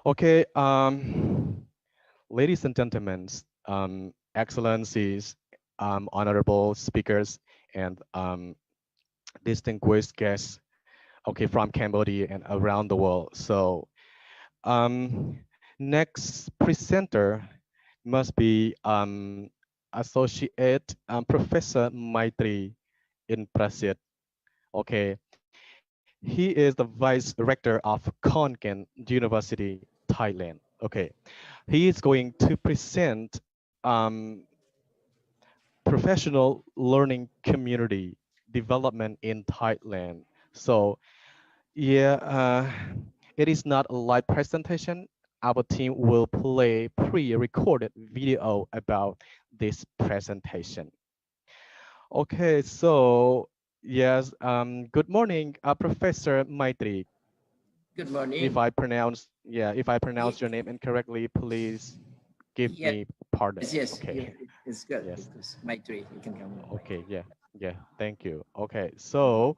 Okay, ladies and gentlemen, excellencies, honorable speakers, and distinguished guests, okay, from Cambodia and around the world. So, um, next presenter must be Associate Professor Maitri in Prasit. Okay, he is the Vice Rector of Konkan University, Thailand. Okay, he is going to present professional learning community development in Thailand. So yeah, it is not a live presentation. Our team will play pre-recorded video about this presentation. Okay, so yes, good morning, Professor Maitri. Good If morning. I pronounce, yeah, if I Ye- pronounce your name incorrectly, please give Yes, me pardon. yes, Okay, it's good. yes, It's my tree. You can come on. okay, yeah, yeah, thank you. Okay, so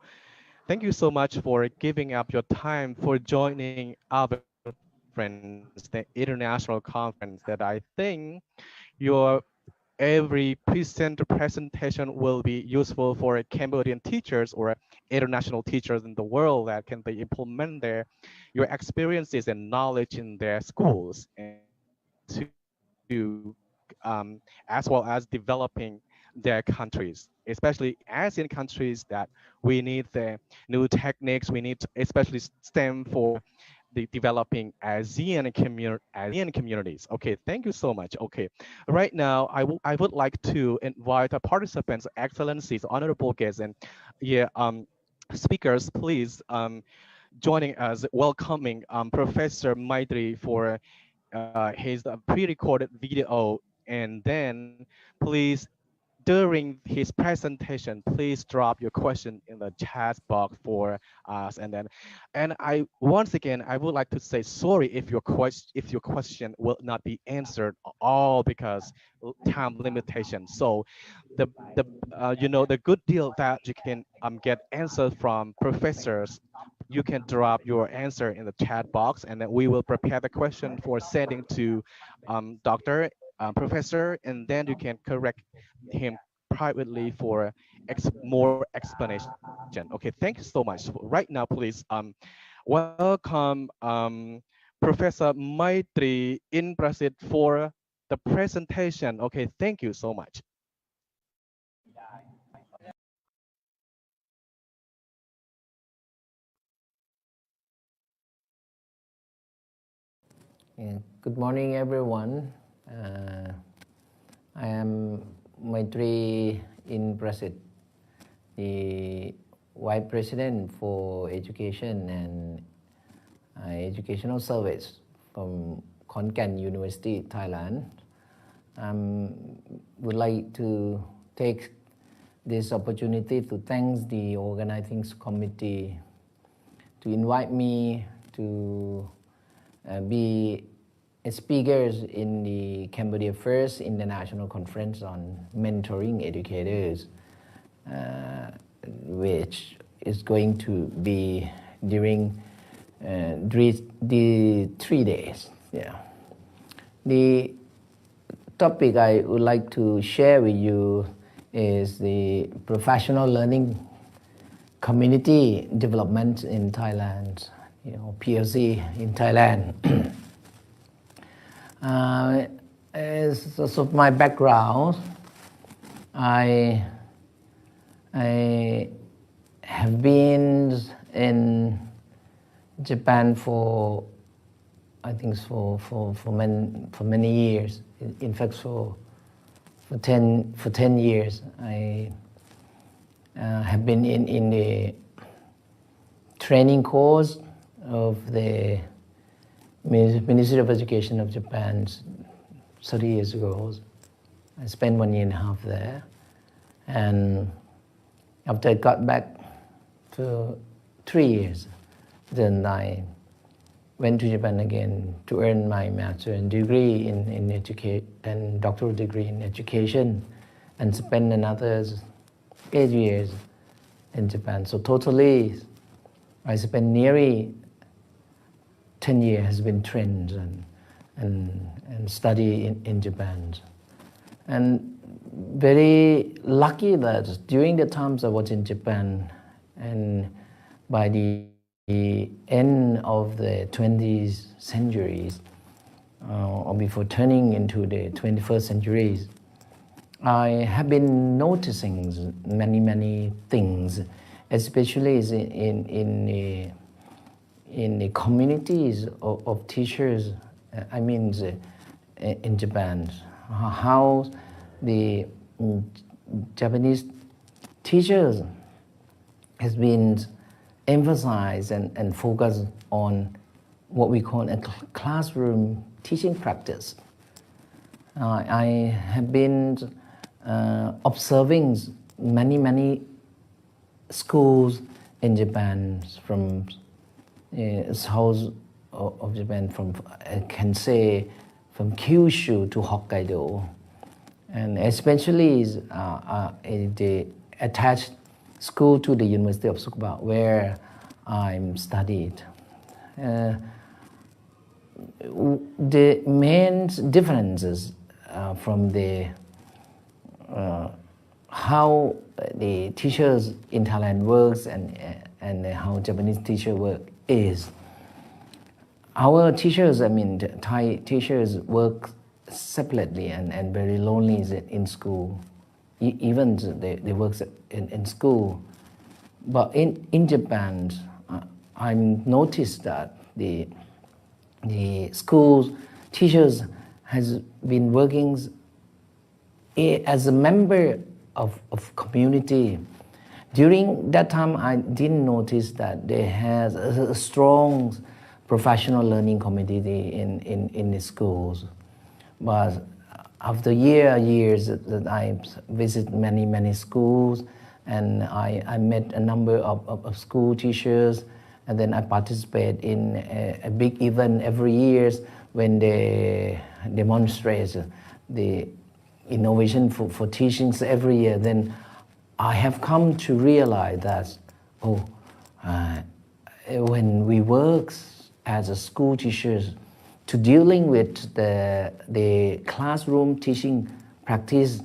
thank you so much for giving up your time for joining our conference, the international conference that I think your every presentation will be useful for Cambodian teachers or international teachers in the world that can be implement your experiences and knowledge in their schools and as well as developing their countries, especially ASEAN countries that we need the new techniques. We need to especially STEM for the developing ASEAN communities. Okay, thank you so much. Okay, right now I would like to invite our participants, excellencies, honorable guests, and yeah, speakers, please joining us, welcoming Professor Maitri for his pre-recorded video, and then please during his presentation, please drop your question in the chat box for us. And I once again, I would like to say sorry if your question will not be answered all because time limitation. So the good deal that you can get answers from professors. You can drop your answer in the chat box, and then we will prepare the question for sending to Doctor Professor, and then you can correct him privately for more explanation. Okay, thank you so much. Right now, please welcome Professor Maitri in Brazil for the presentation. Okay, thank you so much. Yeah, good morning, everyone. Uh, I am Maitri in Prasit, the Vice President for Education and Educational Service from Konkan University, Thailand. I would like to take this opportunity to thank the organizing committee to invite me to be speakers in the Cambodia First International Conference on Mentoring Educators, which is going to be during the 3 days. Yeah. The topic I would like to share with you is the professional learning community development in Thailand, PLC in Thailand. As of my background, I have been in Japan for I think for many years. In fact, for 10 years, I have been in the training course of the Ministry of Education of Japan 30 years ago. I spent 1.5 years there, and after I got back for 3 years, then I went to Japan again to earn my master's degree in education and doctoral degree in education, and spent another 8 years in Japan. So totally, I spent nearly 10 years has been trends and study in Japan. And very lucky that during the times I was in Japan, and by the end of the 20th centuries, or before turning into the 21st centuries, I have been noticing many things, especially in the communities of teachers. I mean, in Japan, how the Japanese teachers has been emphasized and focused on what we call a classroom teaching practice. I have been observing many schools in Japan, from south of Japan, from I can say from Kyushu to Hokkaido, and especially the attached school to the University of Tsukuba, where I'm studied. The main differences from the how the teachers in Thailand works and how Japanese teacher work is, our teachers, I mean the Thai teachers, work separately and very lonely in school. Even they work in school. But in Japan, I noticed that the schools teachers has been working as a member of community. During that time, I didn't notice that they has a strong professional learning community in the schools. But after years that I visit many schools, and I met a number of school teachers, and then I participate in a big event every year when they demonstrate the innovation for teachings every year. Then I have come to realize that, when we work as a school teachers to dealing with the classroom teaching practice,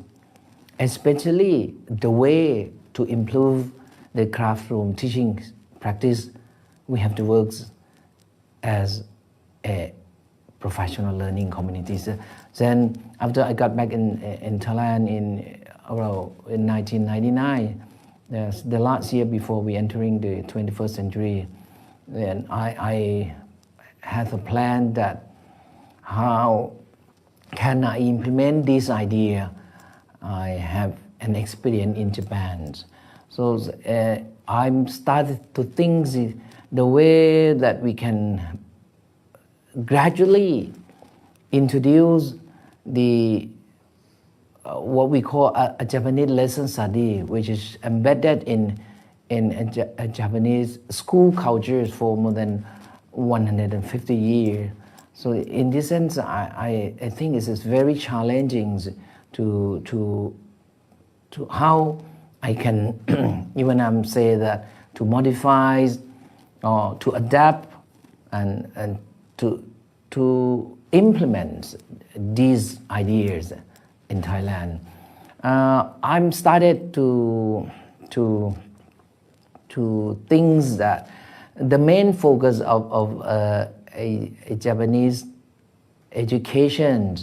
especially the way to improve the classroom teaching practice, we have to work as a professional learning community. So then after I got back in Thailand in 1999, the last year before we entering the 21st century, then I had a plan that how can I implement this idea. I have an experience in Japan. So I'm started to think the way that we can gradually introduce the what we call a Japanese lesson study, which is embedded in a Japanese school culture for more than 150 years. So in this sense, I think it is very challenging to how I can even say that to modify or to adapt and to implement these ideas in Thailand. I'm started to things that the main focus of a Japanese education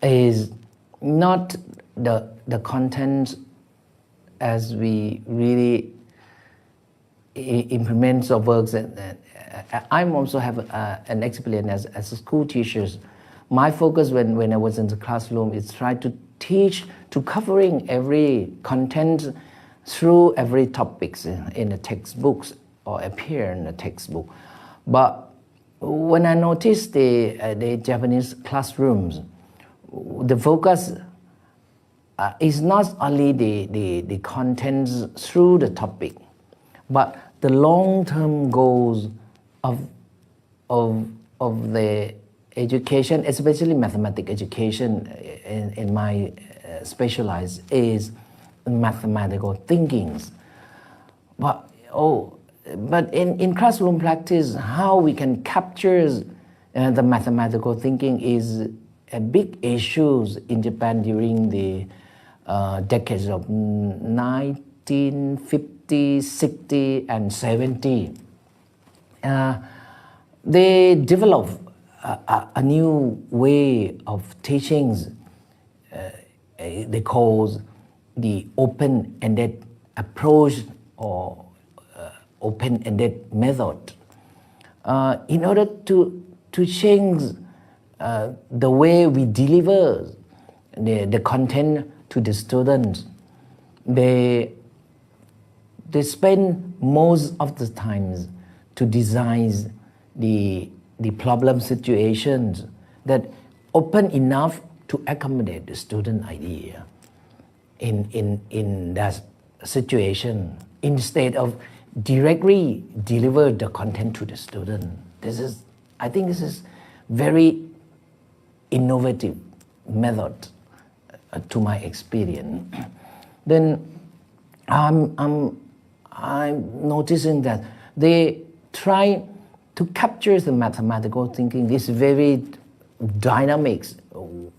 is not the content as we really implement or works. I'm also have an experience as a school teacher. My focus when I was in the classroom is try to teach, to covering every content through every topics in the textbooks or appear in the textbook. But when I noticed the Japanese classrooms, the focus is not only the contents through the topic, but the long-term goals of the education, especially mathematics education. In my specialized is mathematical thinkings. But but in classroom practice, how we can capture the mathematical thinking is a big issue in Japan during the decades of 1950, 60, and 70. They developed a new way of teachings. They call the open-ended approach or open-ended method. In order to change the way we deliver the content to the students, they spend most of the times to design the problem situations that open enough to accommodate the student idea in that situation, instead of directly deliver the content to the student. I think this is very innovative method to my experience. Then I'm noticing that they try to capture the mathematical thinking. This very dynamics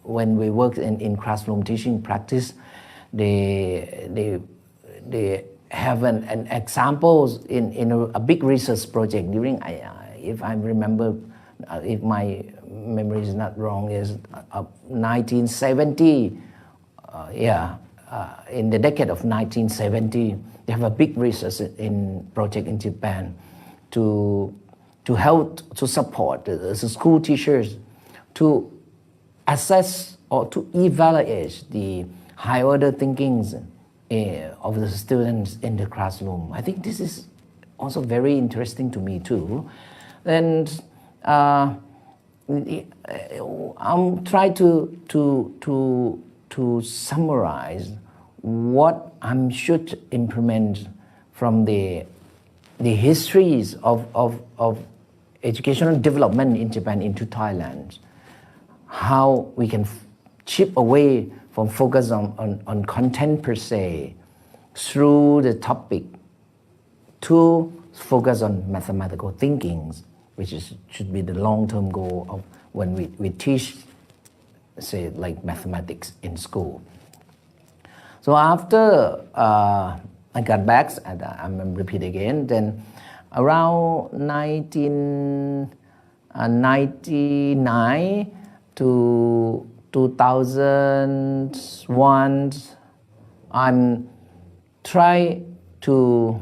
when we work in classroom teaching practice. They have an examples in a big research project during, if I remember, if my memory is not wrong, is 1970. In the decade of 1970, they have a big research project in Japan to help to support the school teachers to assess or to evaluate the high order thinkings of the students in the classroom. I think this is also very interesting to me too. And I'm trying to summarize what I should implement from the histories of educational development in Japan into Thailand. How we can chip away from focus on content per se through the topic to focus on mathematical thinking, which should be the long-term goal of when we teach, say, like mathematics in school. So after I got back, and I'm repeat again, then around 1999 to 2001, I'm trying to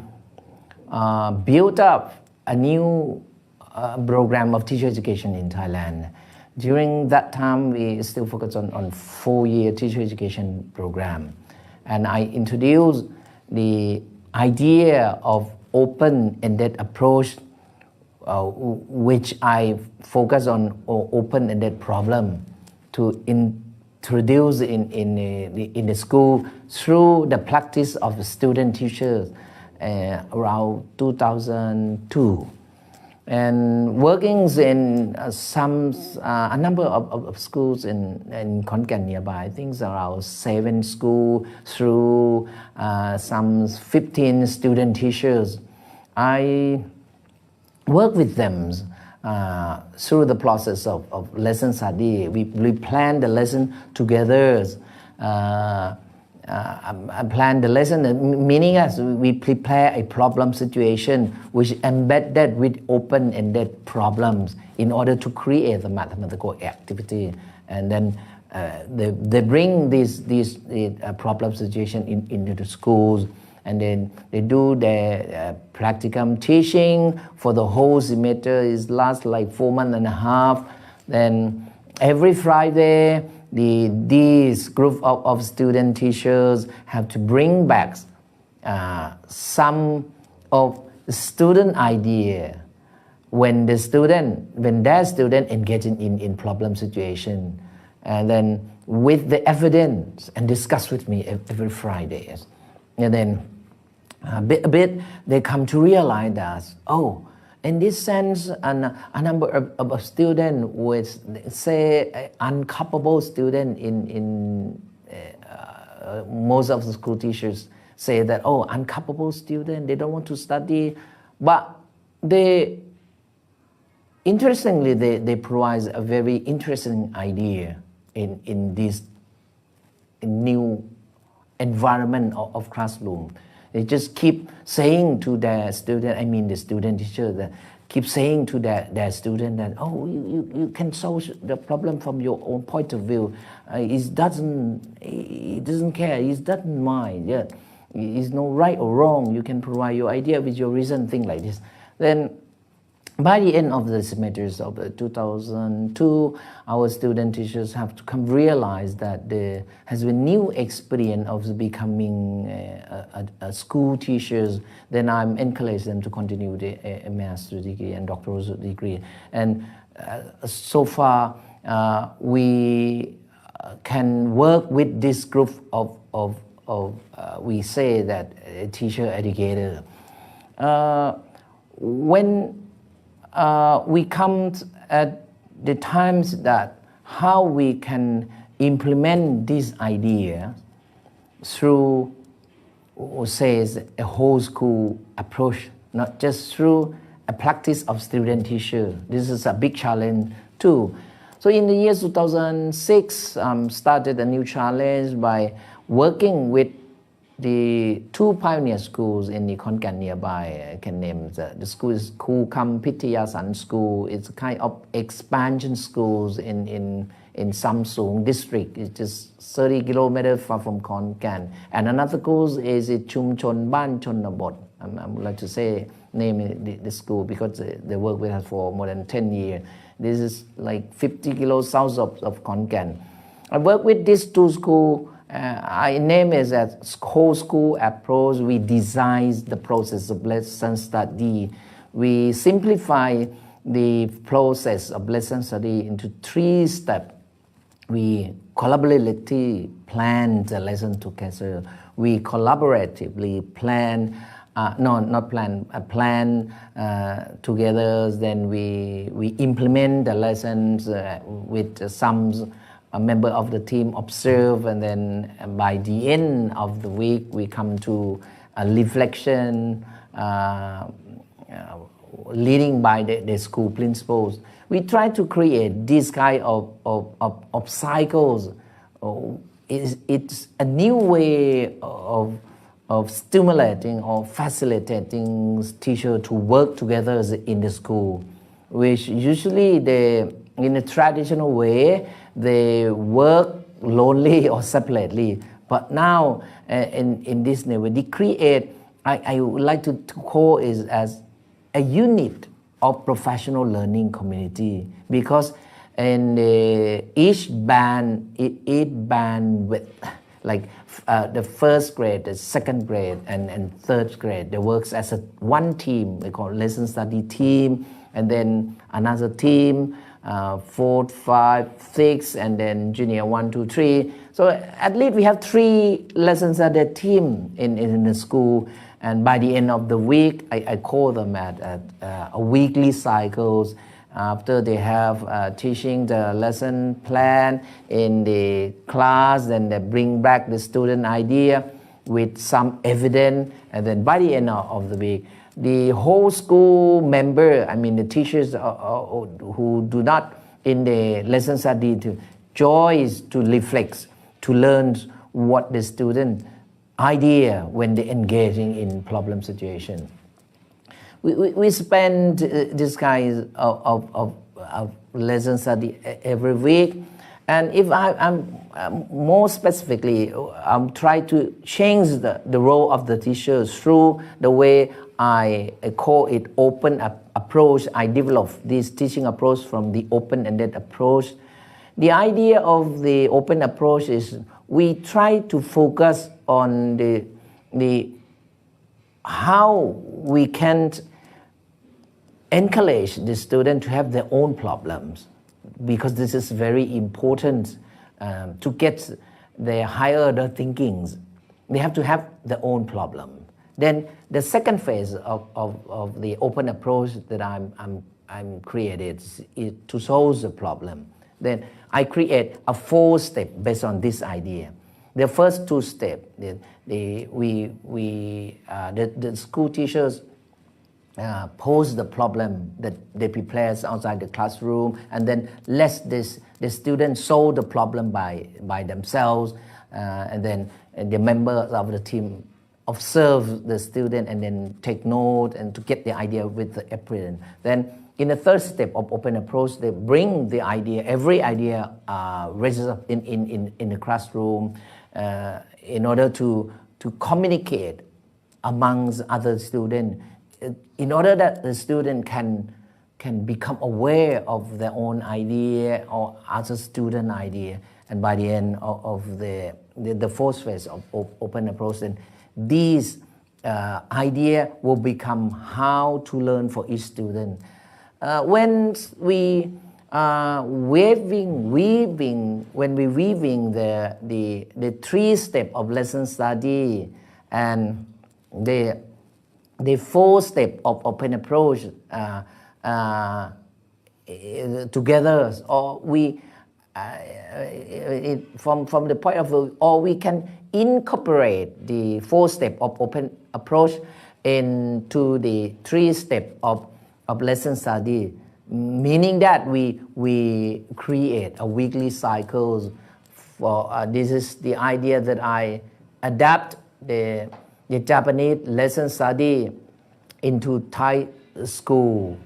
build up a new program of teacher education in Thailand. During that time, we still focus on 4-year teacher education program. And I introduced the idea of open-ended approach, which I focus on open-ended problem to introduce in the school through the practice of student teachers around 2002. And working in a number of schools in Khon Kaen nearby. I think around 7 schools through some 15 student teachers. I work with them through the process of lesson study. We plan the lesson together. I plan the lesson, meaning as we prepare a problem situation which embedded with open-ended problems in order to create the mathematical activity, and then they bring this problem situation into the schools, and then they do their practicum teaching for the whole semester. It lasts like 4 months and a half. Then every Friday, these group of student teachers have to bring back some of the student idea when their student engage in problem situation, and then with the evidence and discuss with me every Friday. And then a bit they come to realize that, in this sense, a number of students with, say, incapable students in most of the school teachers say that, incapable students, they don't want to study, But they, interestingly, they provide a very interesting idea in this new environment of classroom. They just keep saying to their student, I mean the student teacher, that keep saying to their student that, oh, you can solve the problem from your own point of view. It doesn't care, it doesn't mind. Yeah, it's no right or wrong. You can provide your idea with your reason, thing like this. Then by the end of the semesters of 2002, our student teachers have to come realize that there has been new experience of becoming a school teachers. Then I'm encourage them to continue the master's degree and doctoral degree. And so far, we can work with this group of we say that teacher educator. When we come at the times that how we can implement this idea through, says, a whole school approach, not just through a practice of student-teacher. This is a big challenge too. So in the year 2006, started a new challenge by working with the two pioneer schools in the Khon Kaen nearby. I can name the school is Khu Kam Pithayasan School. It's a kind of expansion schools in Samsung district. It's just 30 kilometers far from Khon Kaen. And another school is Chum Chon Ban Chonabot. I would like to say name the school because they work with us for more than 10 years. This is like 50 kilos south of Khon Kaen. I work with these two schools. I name it as whole school approach. We design the process of lesson study. We simplify the process of lesson study into 3 steps. We collaboratively plan the lesson together. We collaboratively plan, plan together. Then we implement the lessons with some a member of the team observe, and then by the end of the week we come to a reflection leading by the school principals. We try to create this kind of cycles. It's a new way of stimulating or facilitating teachers to work together in the school, which usually in a traditional way they work lonely or separately. But now in this new way, they create, I would like to call it as a unit of professional learning community, because in each band with like the first grade, the second grade, and third grade, they works as one team. They call lesson study team, and then another team, 4, 5, 6, and then junior 1, 2, 3. So at least we have 3 lessons at a team in the school. And by the end of the week, I call them at a weekly cycles. After they have teaching the lesson plan in the class, then they bring back the student idea with some evidence, and then by the end of the week, the whole school member, I mean the teachers who do not in the lesson study to join to reflect, to learn what the student idea when they engaging in problem situation. We spend this kind of lesson study every week, and if I'm more specifically, I'm trying to change the role of the teachers through the way I call it open approach. I develop this teaching approach from the open-ended approach. The idea of the open approach is we try to focus on the how we can encourage the student to have their own problems, because this is very important to get their higher order thinkings. They have to have their own problem. Then the second phase of the open approach that I'm created is to solve the problem. Then I create a 4 step based on this idea. The first 2 steps, the school teachers pose the problem that they prepare outside the classroom, and then let the students solve the problem by themselves, and then the members of the team observe the student and then take note and to get the idea with the applicant. Then in the third step of open approach, they bring the idea, every idea registered in the classroom in order to communicate amongst other students, in order that the student can become aware of their own idea or other student idea. And by the end of the fourth phase of open approach, then these idea will become how to learn for each student. When we weaving the three step of lesson study and the four step of open approach together, or we from the point of view, or we can incorporate the four step of open approach into the three step of lesson study, meaning that we create a weekly cycles for this is the idea that I adapt the Japanese lesson study into Thai school.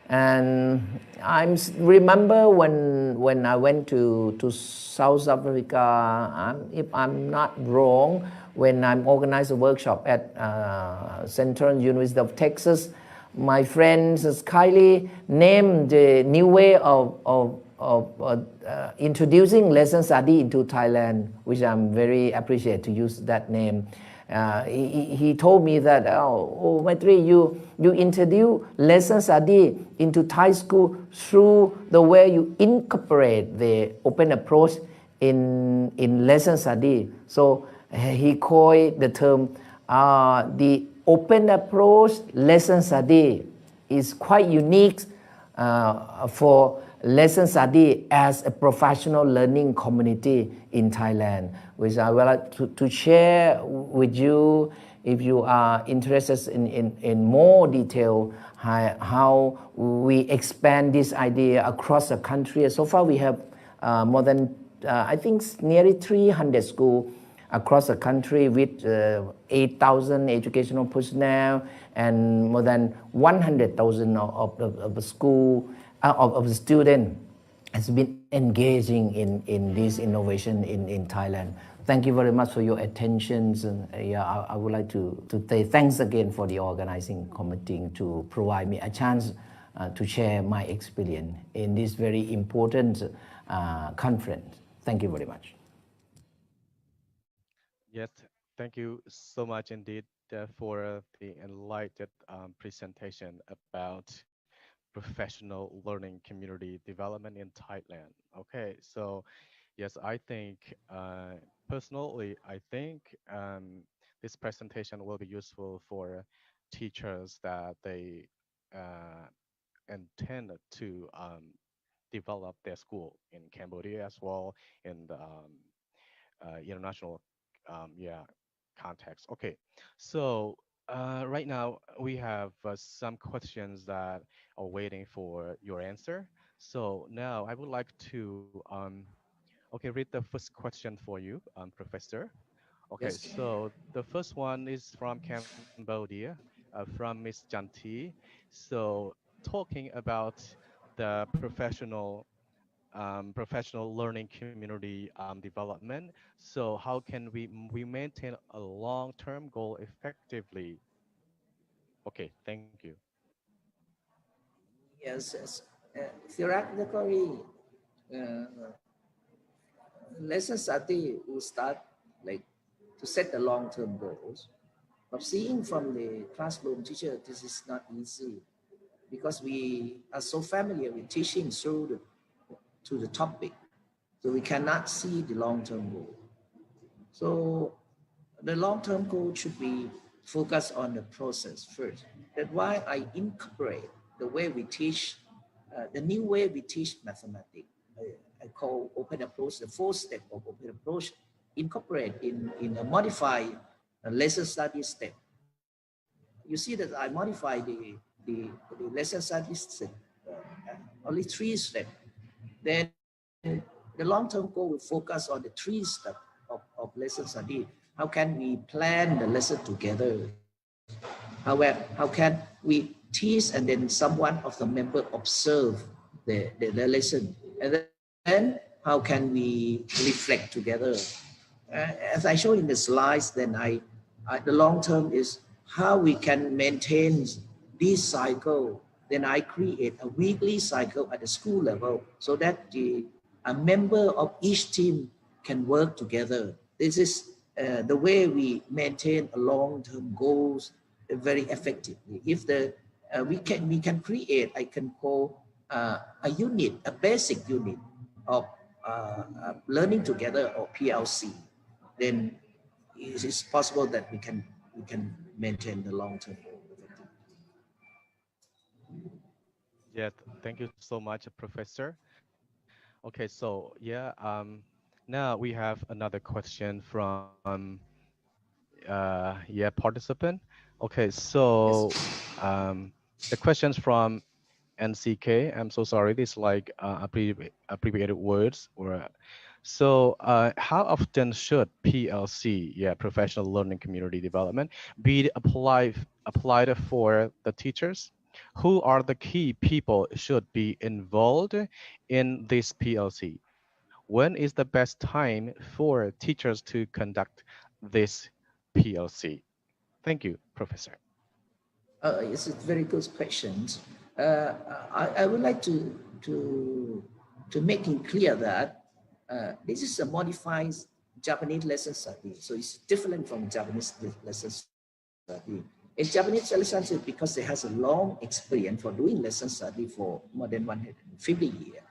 And I remember when I went to South Africa, if I'm not wrong, when I organized a workshop at Central University of Texas, my friends kindly named the new way of introducing lesson study into Thailand, which I'm very appreciate to use that name. He told me that, Maitri, you introduce lesson study into Thai school through the way you incorporate the open approach in lesson study. So he called the term the open approach lesson study is quite unique for lesson study as a professional learning community in Thailand, which I would like to share with you if you are interested in more detail how we expand this idea across the country. So far we have more than I think nearly 300 schools across the country with 8,000 educational personnel and more than 100,000 of the school of the student has been engaging in this innovation in Thailand. Thank you very much for your attention. And I would like to say thanks again for the organizing committee to provide me a chance to share my experience in this very important conference. Thank you very much. Yes, thank you so much indeed for the enlightened presentation about professional learning community development in Thailand. Okay, so yes, I think personally, I think this presentation will be useful for teachers that they uh, intend to develop their school in Cambodia as well in the international yeah context. Okay, so right now we have some questions that are waiting for your answer. So now I would like to okay, read the first question for you, Professor. Okay, Yes. so the first one is from Cambodia, from Miss Janti. So talking about the professional learning community development. So how can we maintain a long-term goal effectively? Okay, thank you. Yes, yes. Theoretically, uh, lesson study will start like to set the long-term goals. But seeing from the classroom teacher, this is not easy because we are so familiar with teaching through to the topic. So we cannot see the long-term goal. So the long-term goal should be focused on the process first. That's why I incorporate the way we teach, the new way we teach mathematics. I call open approach, the fourth step of open approach, incorporate in a modified lesson study step. You see that I modify the the lesson studies only 3 steps, then the long-term goal will focus on the 3 steps of lesson study. How can we plan the lesson together? How can we teach and then someone of the member observe the lesson? And then how can we reflect together? As I show in the slides, then the long term is how we can maintain this cycle. Then I create a weekly cycle at the school level so that a member of each team can work together. This is the way we maintain a long-term goals very effectively. If we can create, I can call a unit, a basic unit of learning together or PLC, then it is possible that we can maintain the long-term goal. Yeah, thank you so much, Professor. Okay, so yeah, now we have another question from yeah, participant. Okay, Yes. so the questions from NCK. I'm so sorry. This like abbreviated words. Or so how often should PLC, yeah, professional learning community development, be applied for the teachers? Who are the key people should be involved in this PLC? When is the best time for teachers to conduct this PLC? Thank you, Professor. It's a very good question. I would like to make it clear that this is a modified Japanese lesson study, so it's different from Japanese lesson study. In Japanese lesson study, because it has a long experience for doing lesson study for more than 150 years,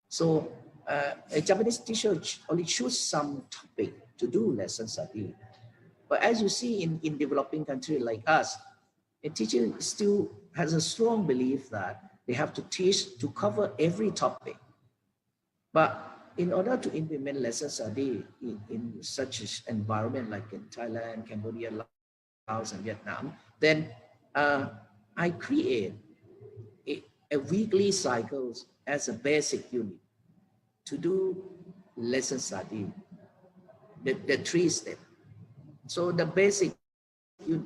so a Japanese teacher only choose some topic to do lesson study. But as you see in developing countries like us, a teacher still has a strong belief that they have to teach to cover every topic. But in order to implement lesson study in such an environment like in Thailand, Cambodia, Laos, and Vietnam, then I create a weekly cycles as a basic unit to do lesson study, the 3 steps. So the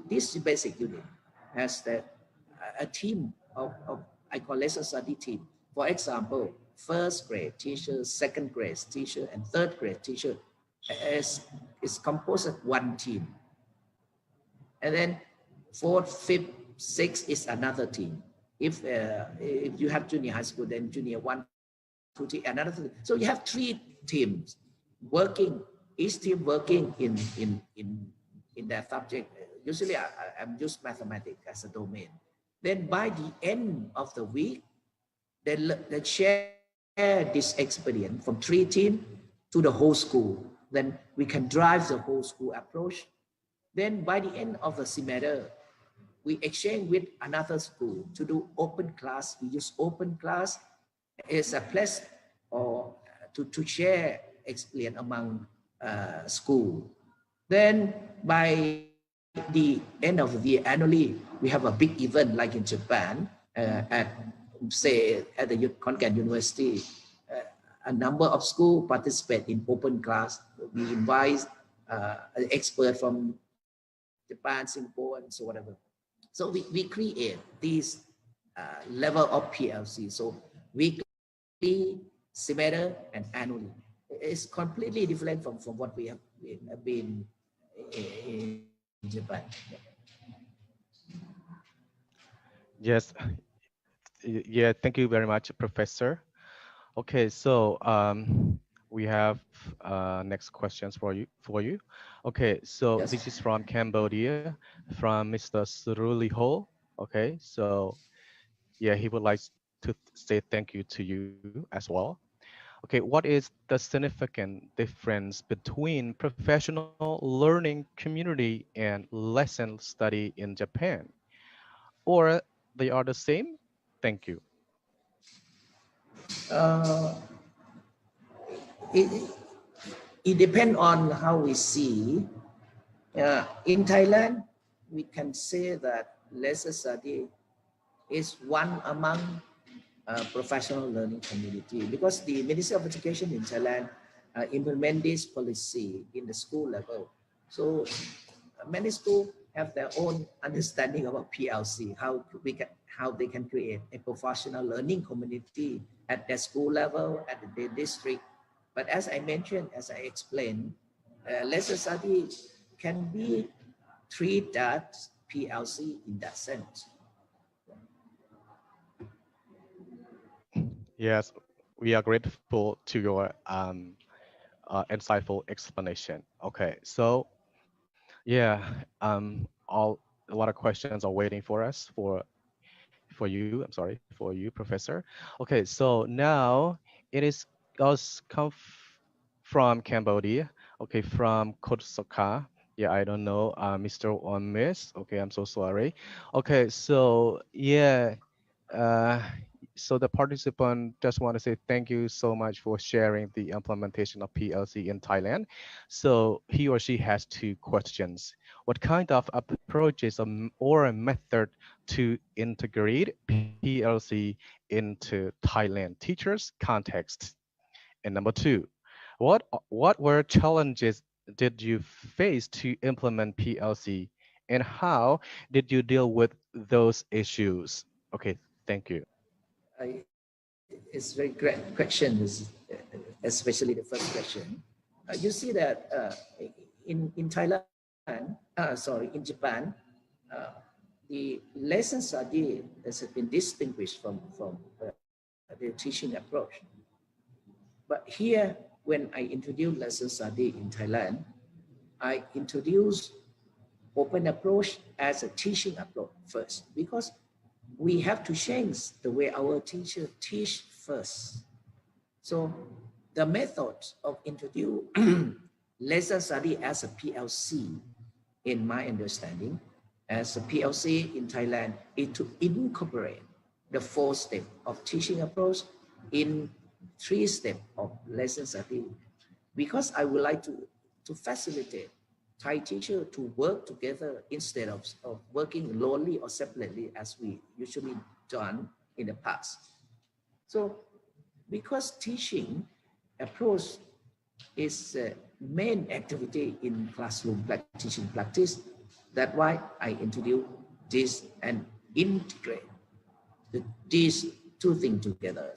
this basic unit has a team of I call lesson study team. For example, first grade teacher, second grade teacher, and third grade teacher is composed of one team. And then fourth, fifth, sixth is another team. If you have junior high school, then junior 1, 2, 3, another. So you have 3 teams working, each team working in their subject. Usually I'm just mathematics as a domain. Then by the end of the week, they share this experience from 3 teams to the whole school. Then we can drive the whole school approach. Then by the end of the semester, we exchange with another school to do open class. We use open class as a place or to share experience among school. Then by the end of the year, annually, we have a big event like in Japan at the Konkan University. A number of schools participate in open class. We invite an expert from Japan, Singapore, and so whatever. So we create this level of PLC. So weekly, semester, and annually. It's completely different from what we have been in Japan. Yes, yeah, thank you very much, Professor. Okay, so we have next questions for you. Okay, so Yes. this is from Cambodia, from Mr. Suruli Ho. Okay, so yeah, he would like to say thank you to you as well. Okay, what is the significant difference between professional learning community and lesson study in Japan? Or they are the same? Thank you. Uh, it, it depends on how we see. In Thailand, we can say that lesson study is one among professional learning community, because the Ministry of Education in Thailand implement this policy in the school level. So many schools have their own understanding about PLC, how they can create a professional learning community at their school level, at the district. But as I mentioned, as I explained, lesson study can be treated as PLC in that sense. Yes, we are grateful to your insightful explanation. Okay, so yeah, all a lot of questions are waiting for us for you. I'm sorry for you, Professor. Okay, so now it is us from Cambodia. Okay, from Kosoka. Yeah, I don't know, Mr. or Miss. Okay, I'm so sorry. Okay, so yeah, uh, so the participant just want to say thank you so much for sharing the implementation of PLC in Thailand. So he or she has two questions. What kind of approaches or a method to integrate PLC into Thailand teachers' context? And number two, what were challenges did you face to implement PLC, and how did you deal with those issues? Okay, thank you. It's very great question, especially the first question. You see that in Thailand, sorry, in Japan, uh, the lesson study has been distinguished from the teaching approach. But here, when I introduced lesson study in Thailand, I introduced open approach as a teaching approach first, because we have to change the way our teacher teach first. So the method of introduce lesson study as a PLC, in my understanding, as a PLC in Thailand, is to incorporate the 4 steps of teaching approach in 3 steps of lesson study, because I would like to facilitate Thai teacher to work together instead of working lonely or separately as we usually done in the past. So because teaching approach is a main activity in classroom teaching practice, that's why I introduce this and integrate these two things together.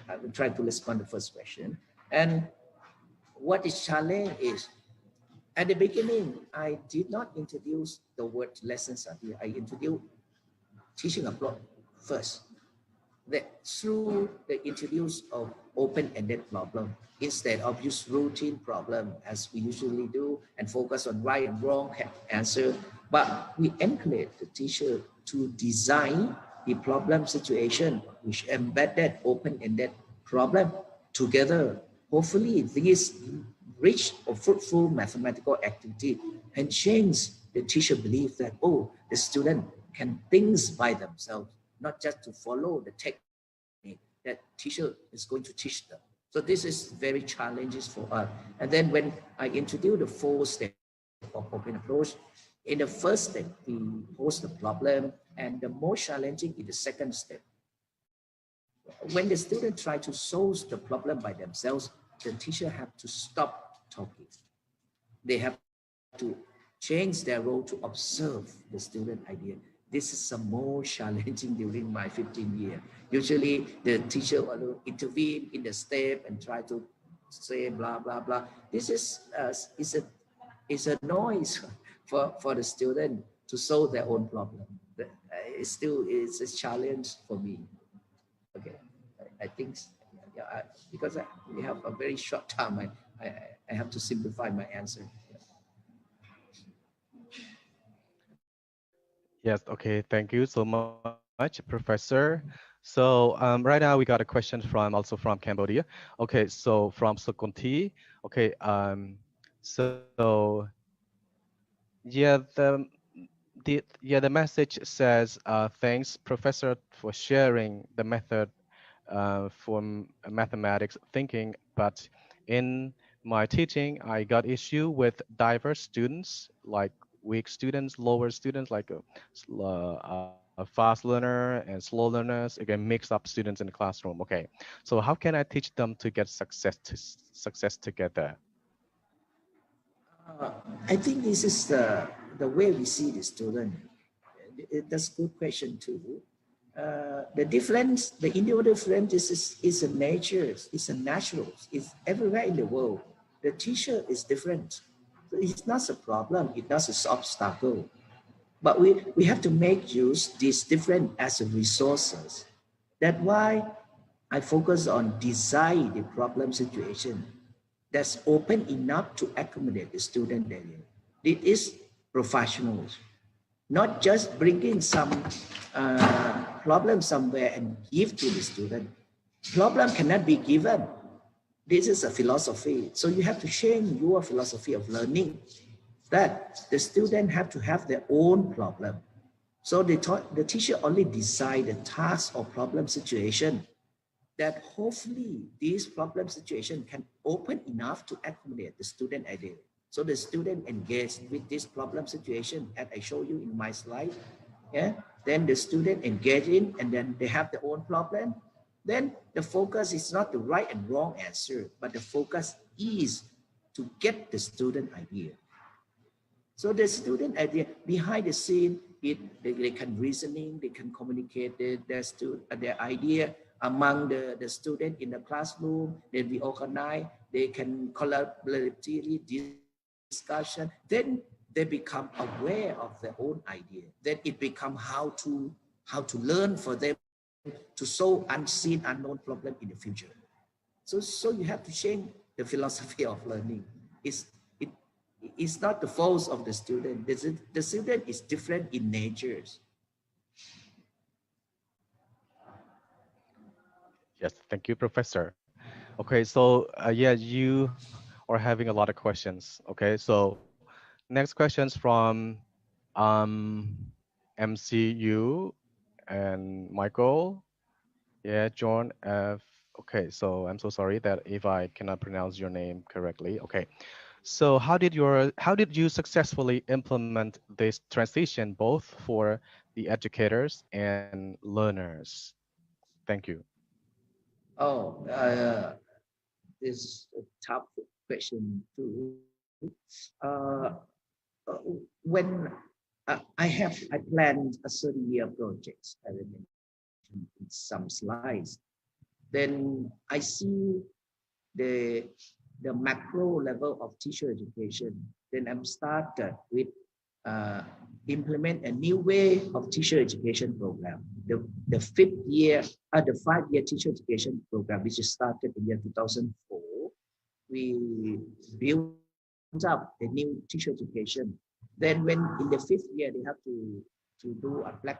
I will try to respond to the first question. And what is challenge is, at the beginning, I did not introduce the word lesson study. I introduced teaching approach first. That through the introduce of open-ended problem instead of use routine problem as we usually do and focus on right and wrong answer, but we encourage the teacher to design the problem situation which embedded open-ended problem together. Hopefully this rich or fruitful mathematical activity and change the teacher belief that, oh, the student can think by themselves, not just to follow the technique that teacher is going to teach them. So this is very challenges for us. And then when I introduce the 4 steps of open approach, in the first step, we pose the problem, and the most challenging is the second step. When the student try to solve the problem by themselves, the teacher have to stop talking. They have to change their role to observe the student idea. This is some more challenging during my 15 years. Usually the teacher will intervene in the step and try to say blah, blah, blah. This is a noise for the student to solve their own problem. It still is a challenge for me. Okay, I think, yeah, because we have a very short time, I have to simplify my answer. Yes, okay, thank you so much, Professor. So right now we got a question also from Cambodia. Okay, so from Sukunti. Okay, so yeah, the message says, thanks, Professor, for sharing the method for mathematics thinking, but in my teaching, I got issue with diverse students, like weak students, lower students, like fast learner and slow learners, again, mix up students in the classroom. Okay, so how can I teach them to get success together? Uh, I think this is the way we see the student. That's a good question too. The difference, the individual difference is a nature, it's a natural, it's everywhere in the world. The teacher is different. So it's not a problem, it's not an obstacle. But we have to make use these different as a resources. That's why I focus on design the problem situation that's open enough to accommodate the student area. It is professionals, not just bringing some problem somewhere and give to the student. Problem cannot be given. This is a philosophy. So you have to change your philosophy of learning that the student have to have their own problem. So the teacher only decide the task or problem situation that hopefully this problem situation can open enough to accommodate the student idea. So the student engaged with this problem situation, as I show you in my slide. Yeah. Then the student engage in, and then they have their own problem. Then the focus is not the right and wrong answer, but the focus is to get the student idea. So the student idea behind the scene, they can reasoning, they can communicate their idea among the student in the classroom. Then we organize, they can collaboratively discussion. Then they become aware of their own idea. Then it becomes how to learn for them to solve unseen, unknown problem in the future. So you have to change the philosophy of learning. It it's not the fault of the student. The student is different in natures. Yes, thank you, Professor. Okay, so yeah, you are having a lot of questions. Okay, so next questions from MCU and Michael. Yeah, John F. Okay, so I'm so sorry that if I cannot pronounce your name correctly. Okay, so how did you successfully implement this transition both for the educators and learners? Thank you. Oh, this a tough question too. Uh, uh, when I planned a 30-year project, as I mentioned in some slides. Then I see the the macro level of teacher education. Then I'm started with uh, implement a new way of teacher education program. The fifth year, the 5-year teacher education program, which is started in year 2004, we built up a new teacher education. Then when in the 5th year, they have to do a black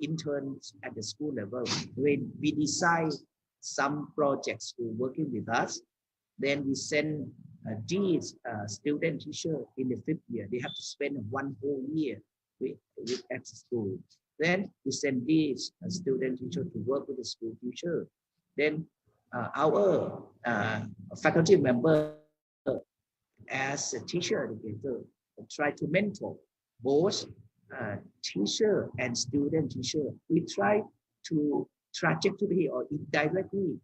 interns at the school level. When we decide some projects who working with us, then we send these student teacher in the 5th year. They have to spend one whole year with at school. Then we send these student teacher to work with the school teacher. Then our faculty member as a teacher educator try to mentor both teacher and student teacher. We try to trajectory or indirectly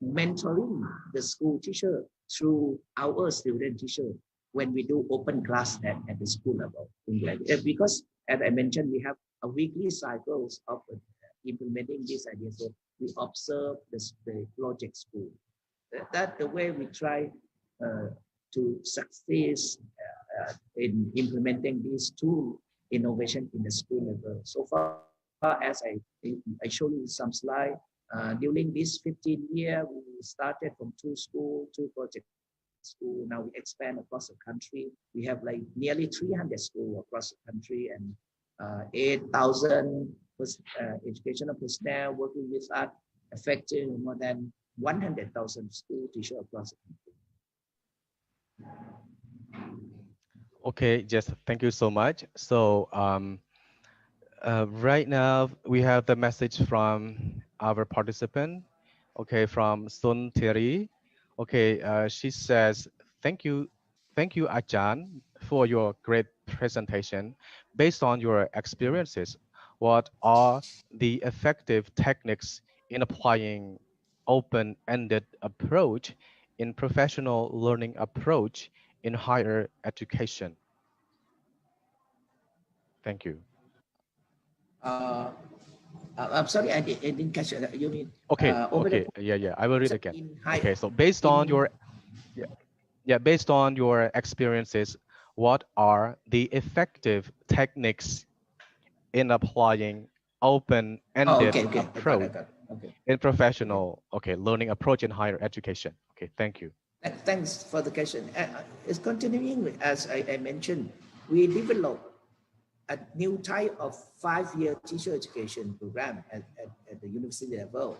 mentoring the school teacher through our student teacher when we do open class at the school level. Because as I mentioned, we have a weekly cycles of implementing this idea. So we observe the project school. That's the way we try uh, to succeed in implementing these two innovation in the school level. So far as I show you some slide, during this 15 year, we started from 2 school, 2 project school. Now we expand across the country. We have like nearly 300 schools across the country and 8,000 educational personnel working with us, affecting more than 100,000 school teachers across the country. Okay, Jess, thank you so much. So right now we have the message from our participant. Okay, from Sun Thierry. Okay, she says, thank you, Ajahn, for your great presentation. based on your experiences, what are the effective techniques in applying open-ended approach in professional learning approach in higher education? Thank you. Uh, I'm sorry, I didn't catch it. You mean Okay, open okay, approach yeah, I will read again. in high Okay, so based on in your yeah, yeah, based on your experiences, what are the effective techniques in applying oh, open-ended okay, I approach got okay, in okay. professional, okay, learning approach in higher education? Okay, thank you. Thanks for the question. It's continuing as I mentioned. We developed a new type of 5-year teacher education program at the university level.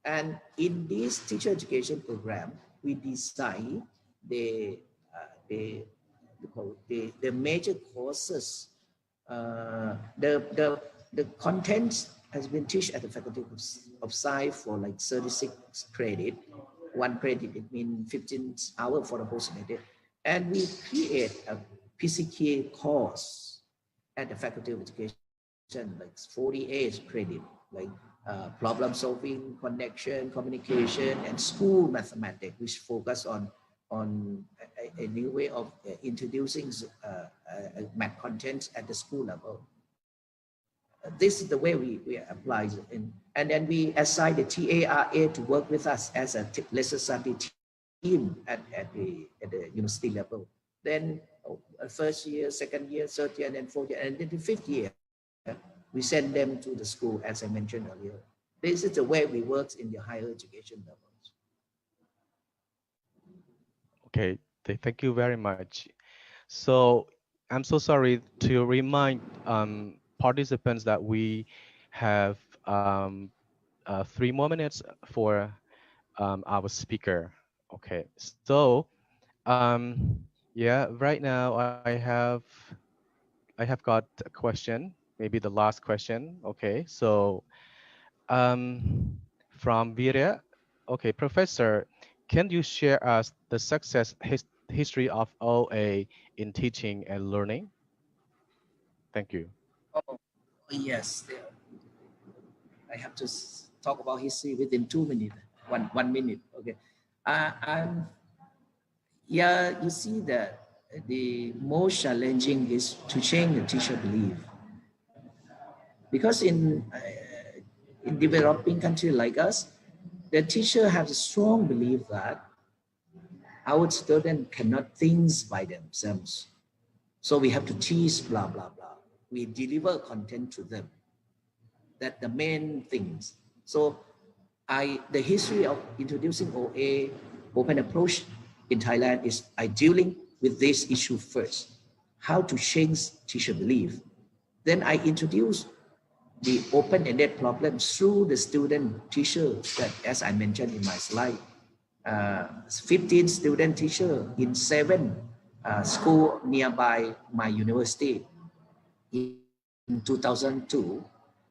And in this teacher education program, we design the the the major courses. The contents has been taught at the Faculty of Science for like 36 credit. One credit, it means 15 hours for the whole semester. And we create a PCK course at the Faculty of Education, like 48 credit, like problem solving, connection, communication, and school mathematics, which focus on a new way of introducing math content at the school level. This is the way we apply it. And then we assign the TARA to work with us as a lesson study team at the university level. Then first year, second year, third year, and then fourth year, and then the fifth year, we send them to the school, as I mentioned earlier. This is the way we work in the higher education levels. Okay, thank you very much. So I'm so sorry to remind participants that we have 3 more minutes for our speaker. Okay, so yeah, right now I have got a question, maybe the last question. Okay, so from Virya. Okay, Professor, can you share us the history of OA in teaching and learning? Thank you. Oh, yes. I have to talk about history within 2 minutes, one minute. Okay. I'm Yeah, you see that the most challenging is to change the teacher belief, because in developing country like us, the teacher has a strong belief that our student cannot think by themselves. So we have to teach blah blah blah. We deliver content to them. That the main things. So the history of introducing OA, open approach in Thailand is I dealing with this issue first, how to change teacher belief. Then I introduce the open-ended problem through the student teacher that, as I mentioned in my slide, 15 student teacher in 7 school nearby my university. In 2002,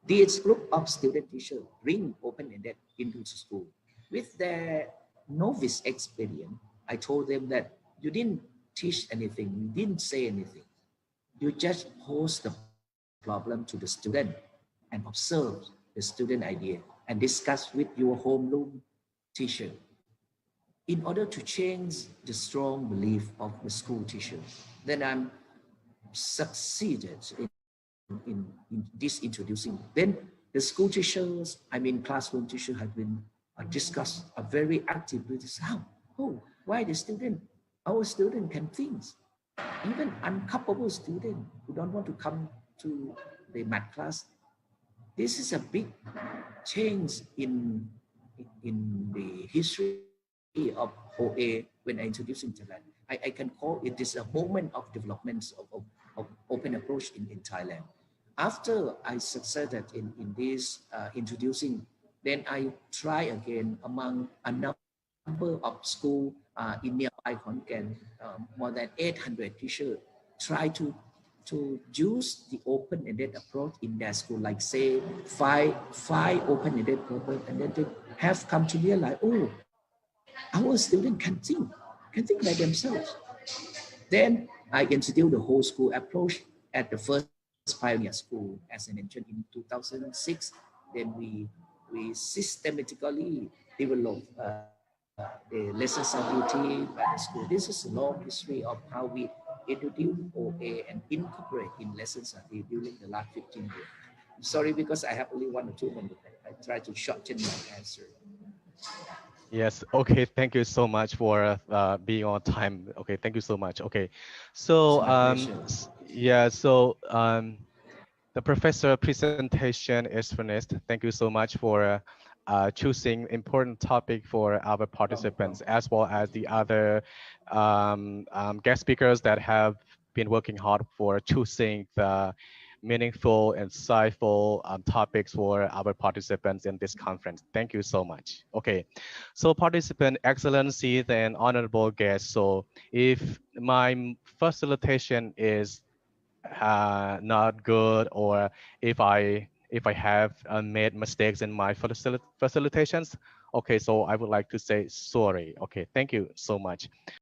this group of student teachers bring open-ended into the school. With their novice experience, I told them that you didn't teach anything, you didn't say anything. You just pose the problem to the student and observe the student idea and discuss with your homeroom teacher in order to change the strong belief of the school teacher. Then I'm succeeded in this introducing. Then the school teachers, I mean classroom teachers, have been discussed very actively. How? Oh, why the student? Our student can think. Even incapable student who don't want to come to the math class. This is a big change in the history of OA when I introduced in Thailand. I can call it is a moment of development of open approach in Thailand. After I succeeded in this introducing, then I try again among a number of school in nearby Khon more than 800 teachers try to use the open-ended approach in their school, like say five open-ended purpose, and then they have come to realize, oh, our student can think by themselves. Then I introduce the whole school approach at the first pioneer school, as I mentioned, in 2006. Then we systematically develop the lessons of beauty by the school. This is a long history of how we introduce OA and incorporate in lessons during the last 15 years. I'm sorry because I have only 1 or 2 minutes. I try to shorten my answer. Yes. Okay. Thank you so much for being on time. Okay. Thank you so much. Okay. It's So my pleasure. yeah. So the professor presentation is finished. Thank you so much for choosing important topic for our participants, as well as the other guest speakers that have been working hard for choosing the meaningful and insightful topics for our participants in this conference. Thank you so much. Okay, so participant excellency and honorable guests. So if my facilitation is not good, or if I have made mistakes in my facilitations, okay, so I would like to say sorry. Okay, thank you so much.